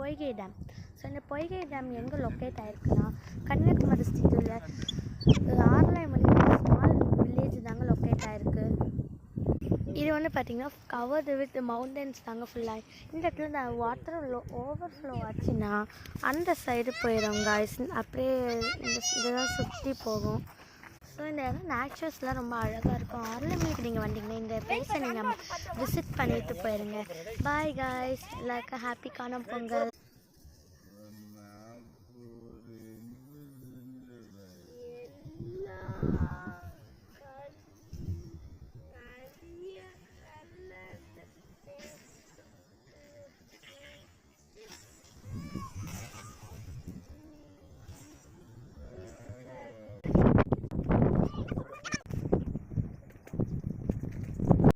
பொய்கை dam. So இந்த பொய்கை dam எங்கே locate ஆகிருக்குன்னா Kanyakumari டிஸ்ட்ரிக்டில் ஆரலைமணி ஸ்மால் வில்லேஜ் தாங்க லொக்கேட் ஆகிருக்கு. இது வந்து பார்த்திங்கன்னா கவர்டு வித் மவுண்டன்ஸ் தாங்க ஃபுல்லாக. இந்த இடத்துல இந்த வாட்டர் ஓவர்ஃப்ளோ ஆச்சுன்னா அந்த சைடு போயிடும் காய்ஸ். அப்படியே இதெல்லாம் சுற்றி போகும். ஸோ இந்த இடம் நேச்சர்ஸ்லாம் ரொம்ப அழகாக இருக்கும். ஆரலைமணிக்கு நீங்கள் வந்தீங்கன்னா இந்த பிளேஸை நீங்கள் விசிட் பண்ணிட்டு போயிருங்க. பாய் காய்ஸ், எல்லாருக்கும் ஹாப்பி காணும் பொங்கல்.